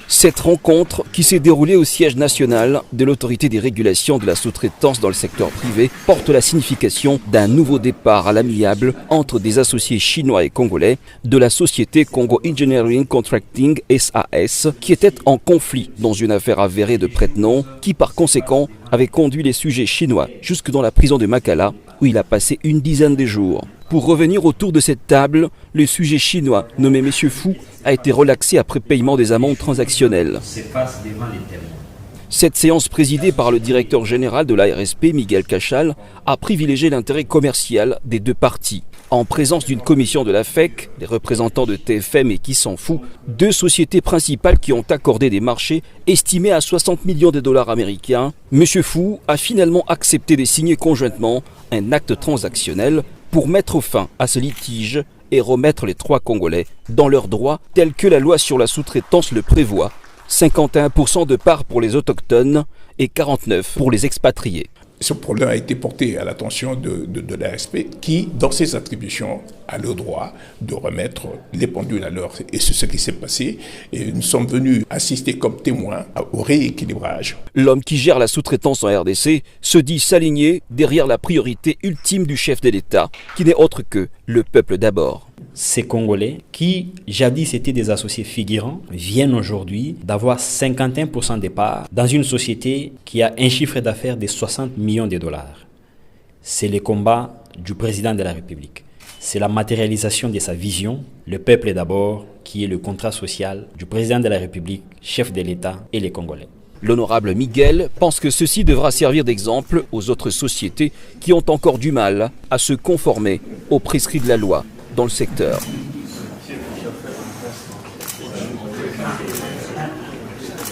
Cette rencontre, qui s'est déroulée au siège national de l'autorité des régulations de la sous-traitance dans le secteur privé, porte la signification d'un nouveau départ à l'amiable entre des associés chinois et congolais de la société Congo Engineering Contracting SAS, qui était en conflit dans une affaire avérée de prête-nom, qui par conséquent avait conduit les sujets chinois jusque dans la prison de Makala, où il a passé une dizaine de jours. Pour revenir autour de cette table, le sujet chinois, nommé M. Fu, a été relaxé après paiement des amendes transactionnelles. Cette séance présidée par le directeur général de l'ARSP, Miguel Cachal, a privilégié l'intérêt commercial des deux parties. En présence d'une commission de la FEC, des représentants de TFM et Qui s'en fout, deux sociétés principales qui ont accordé des marchés estimés à 60 millions de dollars américains, M. Fu a finalement accepté de signer conjointement un acte transactionnel pour mettre fin à ce litige et remettre les trois Congolais dans leurs droits tels que la loi sur la sous-traitance le prévoit, 51% de part pour les autochtones et 49% pour les expatriés. Ce problème a été porté à l'attention de l'ARSP qui, dans ses attributions, a le droit de remettre les pendules à l'heure. Et c'est ce qui s'est passé. Et nous sommes venus assister comme témoins au rééquilibrage. L'homme qui gère la sous-traitance en RDC se dit s'aligner derrière la priorité ultime du chef de l'État, qui n'est autre que le peuple d'abord. Ces Congolais, qui jadis étaient des associés figurants, viennent aujourd'hui d'avoir 51% des parts dans une société qui a un chiffre d'affaires de 60 millions de dollars. C'est le combat du président de la République. C'est la matérialisation de sa vision, le peuple d'abord, qui est le contrat social du président de la République, chef de l'État et les Congolais. L'honorable Miguel pense que ceci devra servir d'exemple aux autres sociétés qui ont encore du mal à se conformer aux prescrits de la loi dans le secteur.